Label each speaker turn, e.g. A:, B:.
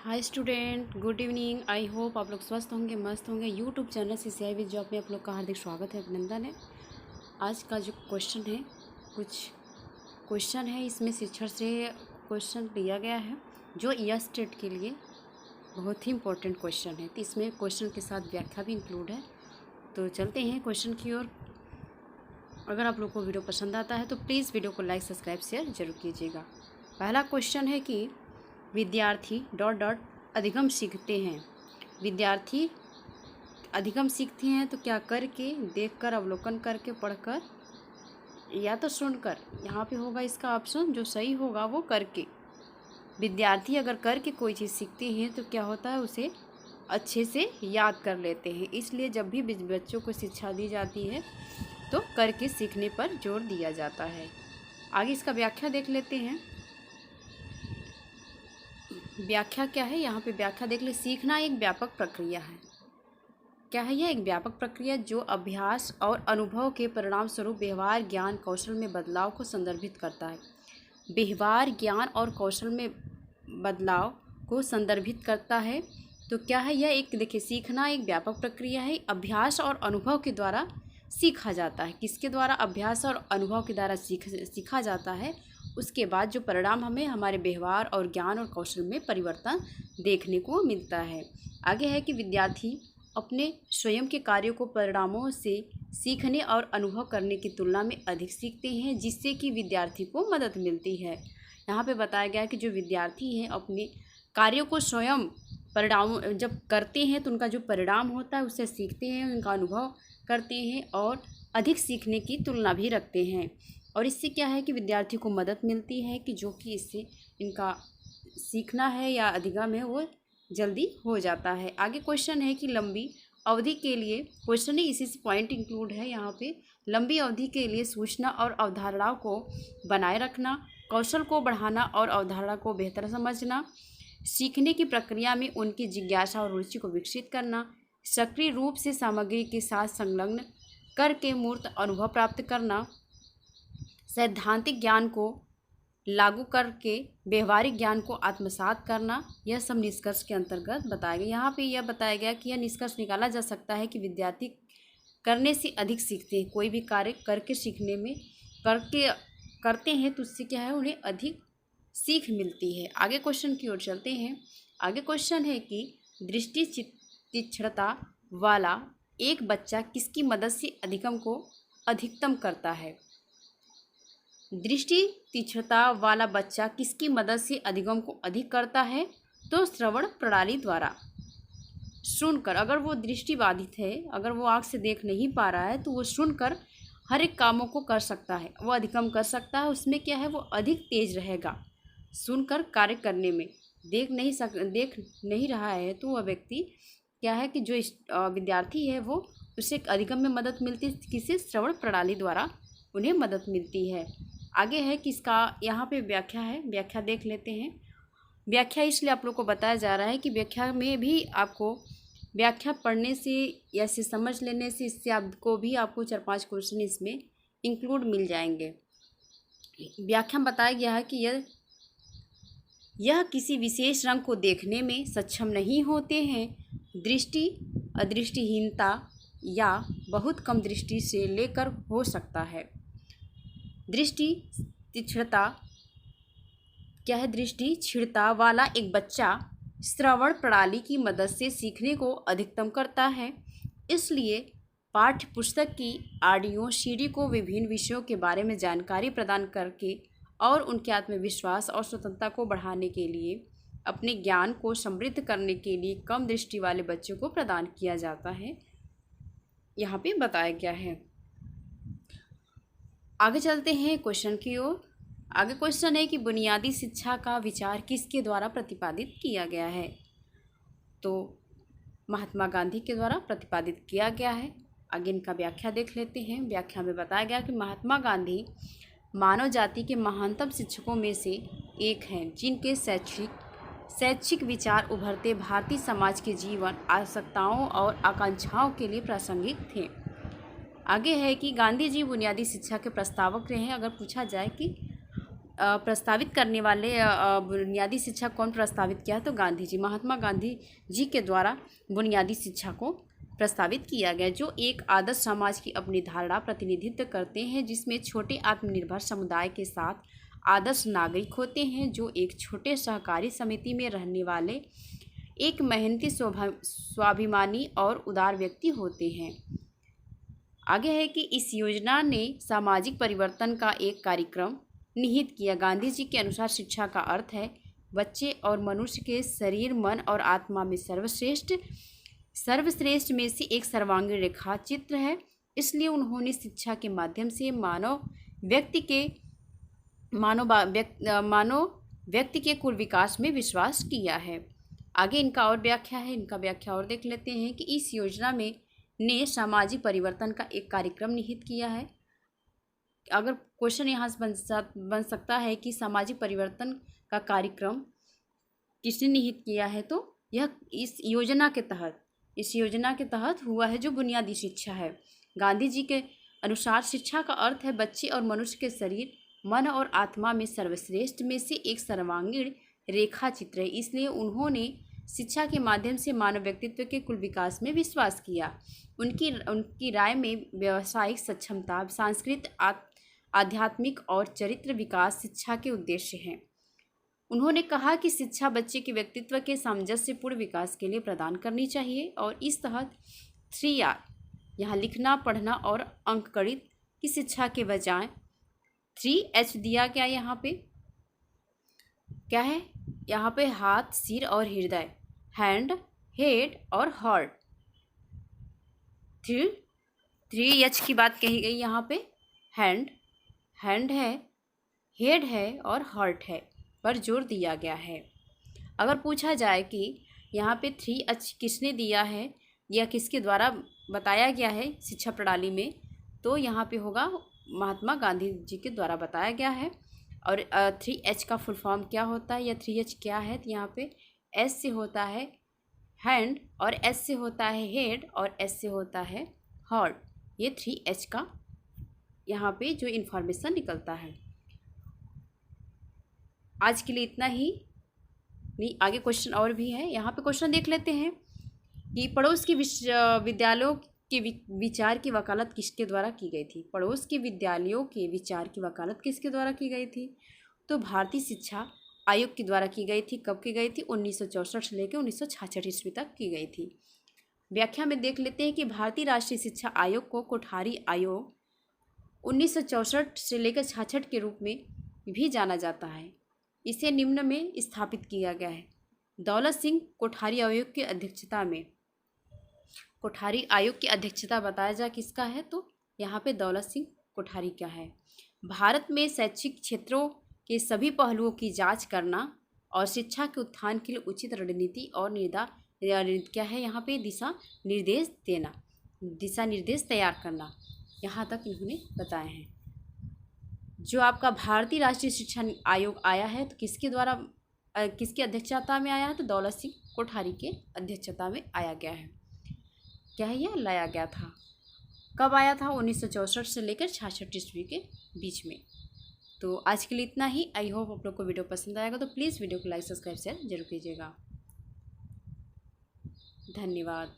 A: Hi student, good evening. I hope आप लोग स्वस्थ होंगे, मस्त होंगे। YouTube channel CCI with job में आप लोग का हार्दिक स्वागत है, अभिनंदन है। आज का जो क्वेश्चन है, कुछ क्वेश्चन है, इसमें शिक्षण से क्वेश्चन लिया गया है जो ईयर स्टेट के लिए बहुत ही इंपॉर्टेंट क्वेश्चन है। तो इसमें क्वेश्चन के साथ व्याख्या भी इंक्लूड है। तो चलते हैं क्वेश्चन की ओर। अगर आप लोग को वीडियो पसंद आता है तो प्लीज़ वीडियो को लाइक, सब्सक्राइब, शेयर जरूर कीजिएगा। पहला क्वेश्चन है कि विद्यार्थी ... अधिगम सीखते हैं। विद्यार्थी अधिगम सीखते हैं तो क्या करके, देखकर, अवलोकन करके, पढ़कर या तो सुनकर। यहाँ पे होगा इसका ऑप्शन, जो सही होगा वो करके। विद्यार्थी अगर करके कोई चीज़ सीखते हैं तो क्या होता है, उसे अच्छे से याद कर लेते हैं। इसलिए जब भी बच्चों को शिक्षा दी जाती है तो करके सीखने पर जोर दिया जाता है। आगे इसका व्याख्या देख लेते हैं। व्याख्या क्या है, यहाँ पे व्याख्या देख ले। सीखना एक व्यापक प्रक्रिया है। क्या है यह? एक व्यापक प्रक्रिया जो अभ्यास और अनुभव के परिणाम स्वरूप व्यवहार, ज्ञान, कौशल में बदलाव को संदर्भित करता है। व्यवहार, ज्ञान और कौशल में बदलाव को संदर्भित करता है। तो क्या है यह? एक देखिए, सीखना एक व्यापक प्रक्रिया है। अभ्यास और अनुभव के द्वारा सीखा जाता है। किसके द्वारा? अभ्यास और अनुभव के द्वारा सीखा जाता है। उसके बाद जो परिणाम हमें हमारे व्यवहार और ज्ञान और कौशल में परिवर्तन देखने को मिलता है। आगे है कि विद्यार्थी अपने स्वयं के कार्यों को परिणामों से सीखने और अनुभव करने की तुलना में अधिक सीखते हैं, जिससे कि विद्यार्थी को मदद मिलती है। यहाँ पे बताया गया है कि जो विद्यार्थी हैं अपने कार्यों को स्वयं परिणाम जब करते हैं तो उनका जो परिणाम होता है उससे सीखते हैं, उनका अनुभव करते हैं और अधिक सीखने की तुलना भी रखते हैं। और इससे क्या है कि विद्यार्थी को मदद मिलती है कि जो कि इससे इनका सीखना है या अधिगम है वो जल्दी हो जाता है। आगे क्वेश्चन है कि लंबी अवधि के लिए, क्वेश्चन ही इसी से पॉइंट इंक्लूड है यहाँ पे। लंबी अवधि के लिए सूचना और अवधारणाओं को बनाए रखना, कौशल को बढ़ाना और अवधारणा को बेहतर समझना, सीखने की प्रक्रिया में उनकी जिज्ञासा और रुचि को विकसित करना, सक्रिय रूप से सामग्री के साथ संलग्न करके मूर्त अनुभव प्राप्त करना, सैद्धांतिक ज्ञान को लागू करके व्यवहारिक ज्ञान को आत्मसात करना। यह सब निष्कर्ष के अंतर्गत बताया गया। यहाँ पे यह बताया गया कि यह निष्कर्ष निकाला जा सकता है कि विद्यार्थी करने से अधिक सीखते हैं। कोई भी कार्य करके सीखने में करते हैं तो उससे क्या है, उन्हें अधिक सीख मिलती है। आगे क्वेश्चन की ओर चलते हैं। आगे क्वेश्चन है कि दृष्टि तीक्ष्णता वाला एक बच्चा किसकी मदद से अधिगम को अधिकतम करता है? दृष्टि तीक्ष्णता वाला बच्चा किसकी मदद से अधिगम को अधिक करता है? तो श्रवण प्रणाली द्वारा, सुनकर। अगर वो दृष्टिबाधित है, अगर वो आँख से देख नहीं पा रहा है तो वो सुनकर हर एक कामों को कर सकता है, वो अधिगम कर सकता है। उसमें क्या है, वो अधिक तेज रहेगा सुनकर कार्य करने में। देख नहीं रहा है तो वह व्यक्ति क्या है कि जो विद्यार्थी है वो उसे अधिगम में मदद मिलती है। किसे? श्रवण प्रणाली द्वारा उन्हें मदद मिलती है। आगे है कि इसका यहाँ पे व्याख्या है, व्याख्या देख लेते हैं। व्याख्या इसलिए आप लोग को बताया जा रहा है कि व्याख्या में भी आपको व्याख्या पढ़ने से या इसे समझ लेने से इससे आपको 4-5 क्वेश्चन इसमें इंक्लूड मिल जाएंगे। व्याख्या में बताया गया है कि यह किसी विशेष रंग को देखने में सक्षम नहीं होते हैं। दृष्टि अदृष्टिहीनता या बहुत कम दृष्टि से लेकर हो सकता है। दृष्टि तीक्ष्णता क्या है? दृष्टि क्षीणता वाला एक बच्चा श्रवण प्रणाली की मदद से सीखने को अधिकतम करता है। इसलिए पाठ्य पुस्तक की ऑडियो सीडी को विभिन्न विषयों के बारे में जानकारी प्रदान करके और उनके आत्मविश्वास और स्वतंत्रता को बढ़ाने के लिए, अपने ज्ञान को समृद्ध करने के लिए कम दृष्टि वाले बच्चों को प्रदान किया जाता है, यहाँ पे बताया गया है। आगे चलते हैं क्वेश्चन की ओर। आगे क्वेश्चन है कि बुनियादी शिक्षा का विचार किसके द्वारा प्रतिपादित किया गया है? तो महात्मा गांधी के द्वारा प्रतिपादित किया गया है। आगे इनका व्याख्या देख लेते हैं। व्याख्या में बताया गया कि महात्मा गांधी मानव जाति के महानतम शिक्षकों में से एक हैं, जिनके शैक्षिक विचार उभरते भारतीय समाज के जीवन, आवश्यकताओं और आकांक्षाओं के लिए प्रासंगिक थे। आगे है कि गांधी जी बुनियादी शिक्षा के प्रस्तावक रहे हैं। अगर पूछा जाए कि प्रस्तावित करने वाले बुनियादी शिक्षा कौन प्रस्तावित किया है? तो गांधी जी, महात्मा गांधी जी के द्वारा बुनियादी शिक्षा को प्रस्तावित किया गया, जो एक आदर्श समाज की अपनी धारणा प्रतिनिधित्व करते हैं, जिसमें छोटे आत्मनिर्भर समुदाय के साथ आदर्श नागरिक होते हैं, जो एक छोटे सहकारी समिति में रहने वाले एक मेहनती स्वाभिमानी और उदार व्यक्ति होते हैं। आगे है कि इस योजना ने सामाजिक परिवर्तन का एक कार्यक्रम निहित किया। गांधी जी के अनुसार शिक्षा का अर्थ है बच्चे और मनुष्य के शरीर, मन और आत्मा में सर्वश्रेष्ठ में से एक सर्वांगीण रेखा चित्र है। इसलिए उन्होंने शिक्षा के माध्यम से मानव व्यक्ति के कुल विकास में विश्वास किया है। आगे इनका और व्याख्या है, इनका व्याख्या और देख लेते हैं कि इस योजना में ने सामाजिक परिवर्तन का एक कार्यक्रम निहित किया है। अगर क्वेश्चन यहाँ से बन सकता है कि सामाजिक परिवर्तन का कार्यक्रम किसने निहित किया है, तो यह इस योजना के तहत हुआ है, जो बुनियादी शिक्षा है। गांधी जी के अनुसार शिक्षा का अर्थ है बच्चे और मनुष्य के शरीर, मन और आत्मा में सर्वश्रेष्ठ में से एक सर्वांगीण रेखा चित्र है। इसलिए उन्होंने शिक्षा के माध्यम से मानव व्यक्तित्व के कुल विकास में विश्वास किया। उनकी राय में व्यावसायिक सक्षमता, सांस्कृतिक, आध्यात्मिक और चरित्र विकास शिक्षा के उद्देश्य हैं। उन्होंने कहा कि शिक्षा बच्चे के व्यक्तित्व के सामंजस्यपूर्ण विकास के लिए प्रदान करनी चाहिए, और इस तहत 3R यहाँ लिखना, पढ़ना और अंकगणित की शिक्षा के बजाय 3H दिया गया। यहाँ पे क्या है? यहाँ पे हाथ, सिर और हृदय, हैंड, हेड और हार्ट। 3H की बात कही गई यहाँ पे। हैंड है, हेड है और हार्ट है पर जोर दिया गया है। अगर पूछा जाए कि यहाँ पे 3H किसने दिया है या किसके द्वारा बताया गया है शिक्षा प्रणाली में, तो यहाँ पे होगा महात्मा गांधी जी के द्वारा बताया गया है। और 3H का फुल फॉर्म क्या होता है या 3H क्या है? तो यहाँ पे S से होता है हैंड, और S से होता है हेड, और S से होता है हार्ट। ये 3H का यहाँ पे जो इन्फॉर्मेशन निकलता है। आज के लिए इतना ही, नहीं आगे क्वेश्चन और भी है। यहाँ पे क्वेश्चन देख लेते हैं कि पड़ोस के विद्यालयों के विचार की वकालत किसके द्वारा की गई थी? पड़ोस के विद्यालयों के विचार की वकालत किसके द्वारा की गई थी? तो भारतीय शिक्षा आयोग के द्वारा की गई थी। कब की गई थी? 1964 से लेकर 1966 ईस्वी तक की गई थी। व्याख्या में देख लेते हैं कि भारतीय राष्ट्रीय शिक्षा आयोग को कोठारी आयोग 1964 से लेकर 66 के रूप में भी जाना जाता है। इसे निम्न में स्थापित किया गया है। दौलत सिंह कोठारी आयोग की अध्यक्षता में। कोठारी आयोग की अध्यक्षता बताया जा किसका है? तो यहाँ पे दौलत सिंह कोठारी क्या है। भारत में शैक्षिक क्षेत्रों के सभी पहलुओं की जांच करना और शिक्षा के उत्थान के लिए उचित रणनीति और क्या है यहाँ पे दिशा निर्देश तैयार करना, यहाँ तक इन्होंने बताए हैं। जो आपका भारतीय राष्ट्रीय शिक्षा आयोग आया है तो किसके द्वारा किसकी अध्यक्षता में आया है? तो दौलत सिंह कोठारी के अध्यक्षता में आया गया है। क्या है? यह लाया गया था। कब आया था? 1964 से लेकर 66 ईस्वी के बीच में। तो आज के लिए इतना ही। आई होप आप लोग को वीडियो पसंद आएगा, तो प्लीज़ वीडियो को लाइक, सब्सक्राइब, शेयर जरूर कीजिएगा। धन्यवाद।